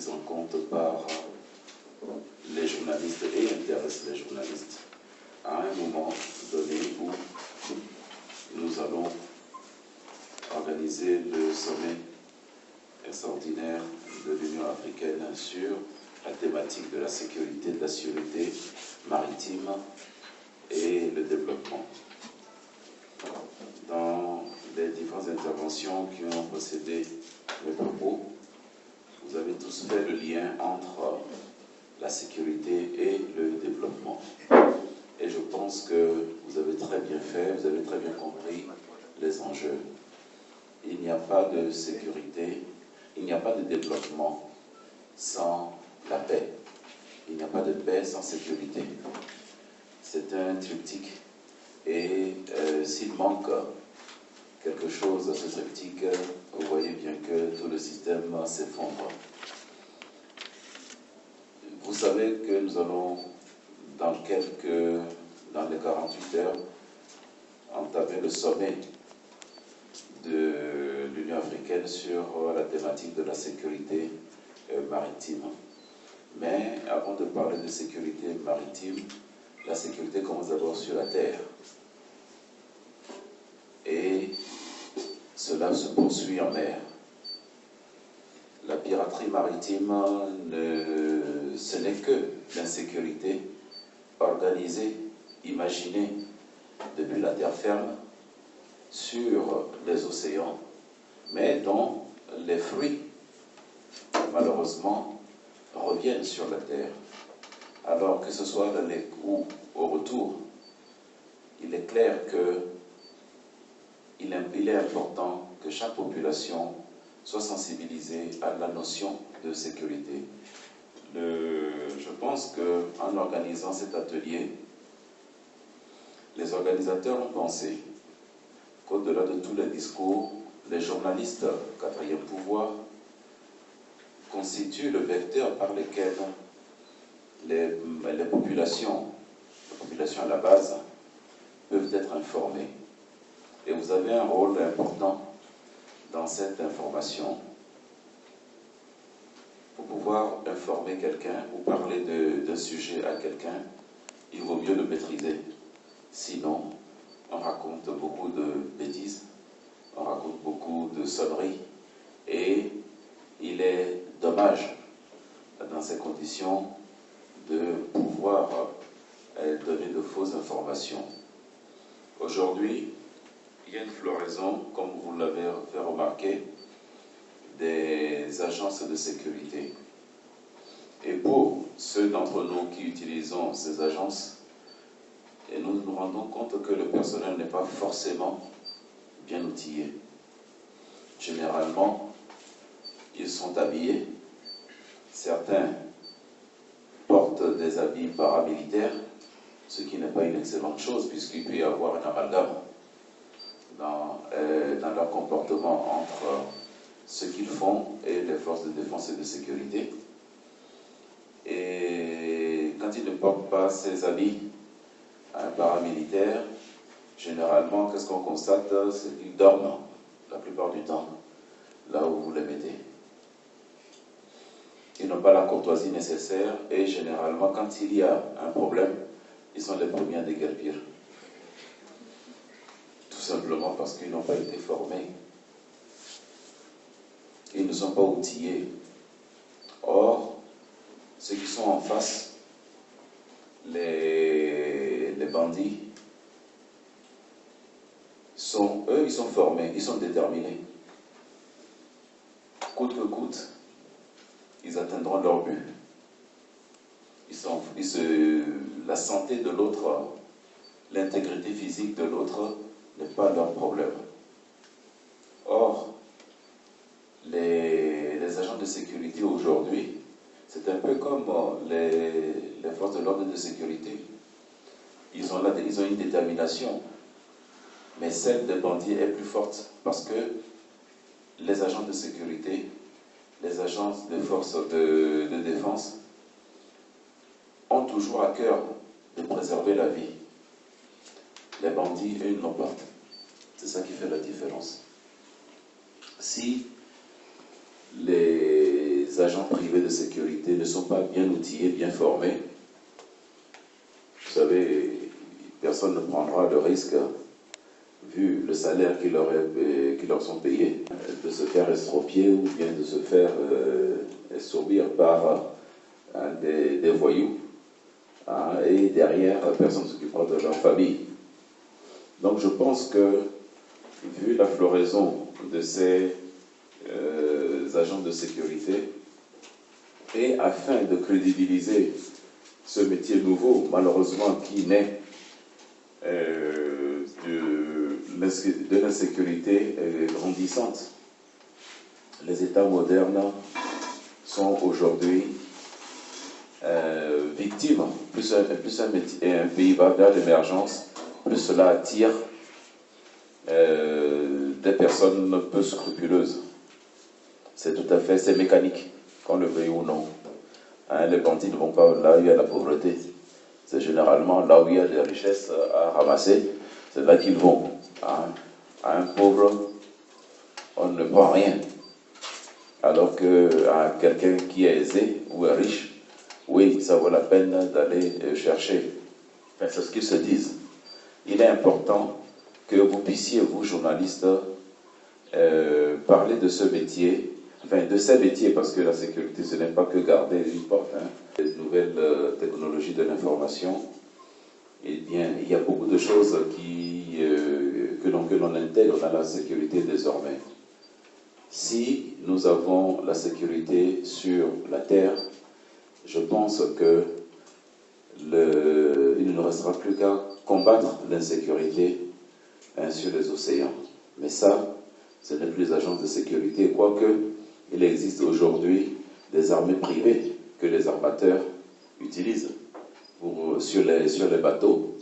prises en compte par les journalistes et intéressent les journalistes à un moment donné où nous allons organiser le sommet extraordinaire de l'Union africaine sur la thématique de la sécurité, de la sûreté maritime et le développement. Dans les différentes interventions qui ont précédé mes propos, vous avez tous fait le lien entre la sécurité et le développement. Et je pense que vous avez très bien fait, vous avez très bien compris les enjeux. Il n'y a pas de sécurité, il n'y a pas de développement sans la paix. Il n'y a pas de paix sans sécurité. C'est un triptyque. Et s'il manque quelque chose à ce triptyque, vous voyez bien que tout le système s'effondre. Vous savez que nous allons, dans les 48 heures, entamer le sommet de l'Union africaine sur la thématique de la sécurité maritime. Mais avant de parler de sécurité maritime, la sécurité commence d'abord sur la terre. Et cela se poursuit en mer. La piraterie maritime, ce n'est que l'insécurité organisée, imaginée depuis la terre ferme sur les océans, mais dont les fruits, malheureusement, reviennent sur la terre. Alors que ce soit l'aller ou au retour, il est clair qu'il est important que chaque population soit sensibilisée à la notion de sécurité. Je pense qu'en organisant cet atelier, les organisateurs ont pensé qu'au-delà de tous les discours, les journalistes, quatrième pouvoir, constituent le vecteur par lequel les populations à la base, peuvent être informées. Et vous avez un rôle important dans cette information. Pour pouvoir informer quelqu'un ou parler d'un sujet à quelqu'un, il vaut mieux le maîtriser. Sinon, on raconte beaucoup de bêtises, on raconte beaucoup de sonneries, et il est dommage, dans ces conditions, de pouvoir donner de fausses informations. Aujourd'hui, il y a une floraison, comme vous l'avez fait remarquer, des agences de sécurité. Et pour ceux d'entre nous qui utilisons ces agences, et nous nous rendons compte que le personnel n'est pas forcément bien outillé. Généralement, ils sont habillés. Certains portent des habits paramilitaires, ce qui n'est pas une excellente chose, puisqu'il peut y avoir un amalgame dans leur comportement entre ce qu'ils font et les forces de défense et de sécurité. Et quand ils ne portent pas ces habits paramilitaires, généralement, qu'est-ce qu'on constate? C'est qu'ils dorment la plupart du temps, là où vous les mettez. Ils n'ont pas la courtoisie nécessaire et généralement, quand il y a un problème, ils sont les premiers à déguerpir. Tout simplement parce qu'ils n'ont pas été formés. Ils ne sont pas outillés. Or, ceux qui sont en face, les bandits, eux, ils sont formés, ils sont déterminés. Coûte que coûte, ils atteindront leur but. La santé de l'autre, l'intégrité physique de l'autre n'est pas leur problème. Or, les agents de sécurité aujourd'hui, c'est un peu comme les forces de l'ordre de sécurité. Ils ont une détermination, mais celle des bandits est plus forte parce que les agents de sécurité, les agences de forces de défense ont toujours à cœur de préserver la vie. Les bandits, eux, ils n'ont pas. C'est ça qui fait la différence. Si les agents privés de sécurité ne sont pas bien outillés, bien formés. Vous savez, personne ne prendra le risque, vu le salaire qui leur sont payés, de se faire estropier ou bien de se faire estourbir par des voyous. Et derrière, personne ne s'occupera de leur famille. Donc je pense que, vu la floraison de ces agents de sécurité, et afin de crédibiliser ce métier nouveau, malheureusement, qui naît de l'insécurité grandissante, les États modernes sont aujourd'hui victimes. Plus un pays va vers l'émergence, plus cela attire des personnes peu scrupuleuses. C'est tout à fait, c'est mécanique, qu'on le veuille ou non. Les bandits ne vont pas là où il y a la pauvreté. C'est généralement là où il y a des richesses à ramasser, c'est là qu'ils vont. À un pauvre, on ne prend rien. Alors qu'à quelqu'un qui est aisé ou est riche, oui, ça vaut la peine d'aller chercher. Enfin, c'est ce qu'ils se disent. Il est important que vous puissiez, vous, journalistes, parler de ce métier, enfin de ces métiers, parce que la sécurité, ce n'est pas que garder une porte. Les nouvelles technologies de l'information, eh bien, il y a beaucoup de choses que l'on intègre dans la sécurité désormais. Si nous avons la sécurité sur la terre, je pense que il ne nous restera plus qu'à combattre l'insécurité sur les océans. Mais ça, ce n'est plus les agences de sécurité, quoique il existe aujourd'hui des armées privées que les armateurs utilisent sur les bateaux,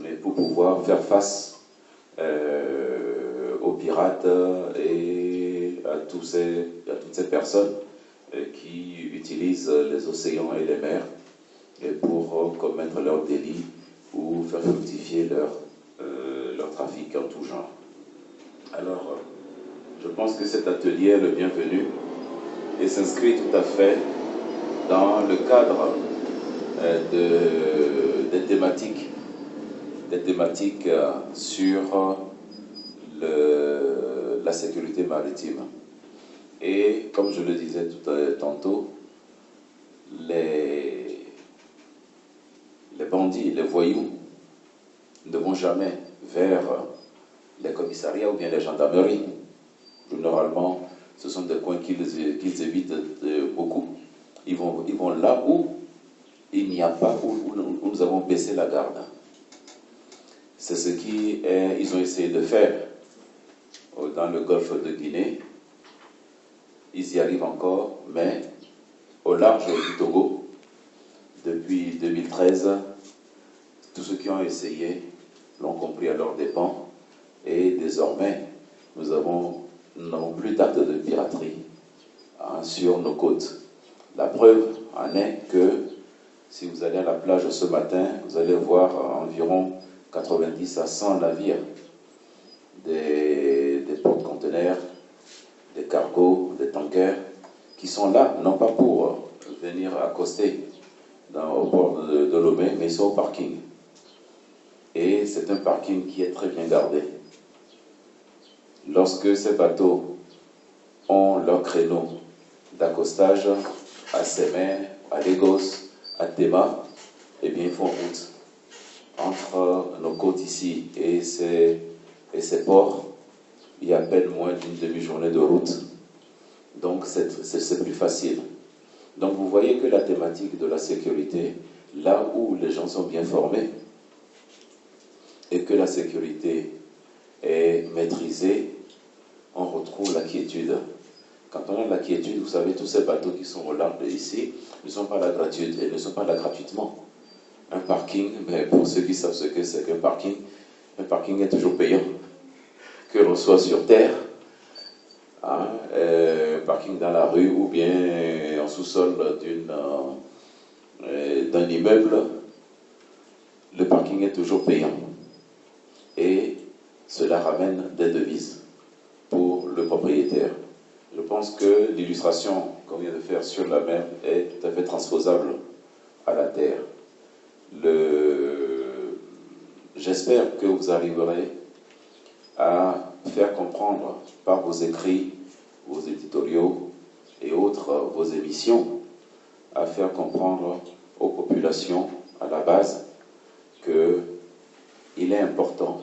mais pour pouvoir faire face aux pirates et à toutes ces personnes qui utilisent les océans et les mers pour commettre leurs délits ou faire fructifier leur trafic en tout genre. Alors, je pense que cet atelier est le bienvenu et s'inscrit tout à fait dans le cadre des thématiques sur la sécurité maritime. Et comme je le disais tantôt, les bandits, les voyous ne vont jamais vers les commissariats ou bien les gendarmeries. Généralement, ce sont des coins qu'ils évitent beaucoup. Ils vont là où il n'y a pas, où nous avons baissé la garde. C'est ce qu'ils ont essayé de faire dans le golfe de Guinée. Ils y arrivent encore, mais au large du Togo, depuis 2013, tous ceux qui ont essayé l'ont compris à leurs dépens, et désormais, nous n'avons plus d'actes de piraterie sur nos côtes. La preuve en est que si vous allez à la plage ce matin, vous allez voir environ 90 à 100 navires, des porte-conteneurs, des cargos, des tankers, qui sont là, non pas pour venir accoster au port de Lomé, mais ils sont au parking. Et c'est un parking qui est très bien gardé. Lorsque ces bateaux ont leur créneau d'accostage à Sémé, à Lagos, à Tema, eh bien ils font route. Entre nos côtes ici et ces ports, il y a à peine moins d'une demi-journée de route. Donc c'est plus facile. Donc vous voyez que la thématique de la sécurité, là où les gens sont bien formés, et que la sécurité est maîtrisée, on retrouve la quiétude. Quand on a la quiétude, vous savez, tous ces bateaux qui sont au large ici ne sont pas là gratuitement, et ne sont pas là gratuitement. Un parking, mais pour ceux qui savent ce que c'est qu'un parking, un parking est toujours payant. Que l'on soit sur terre, parking dans la rue ou bien en sous-sol d'un immeuble, le parking est toujours payant. Et cela ramène des devises pour le propriétaire. Je pense que l'illustration qu'on vient de faire sur la mer est tout à fait transposable à la terre. J'espère que vous arriverez à faire comprendre par vos écrits, vos éditoriaux et autres, vos émissions, à faire comprendre aux populations à la base qu'il est important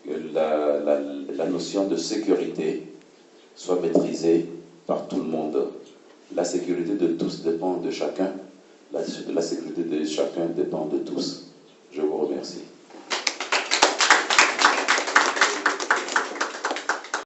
que la notion de sécurité soit maîtrisée par tout le monde. La sécurité de tous dépend de chacun. La sécurité de chacun dépend de tous. Je vous remercie.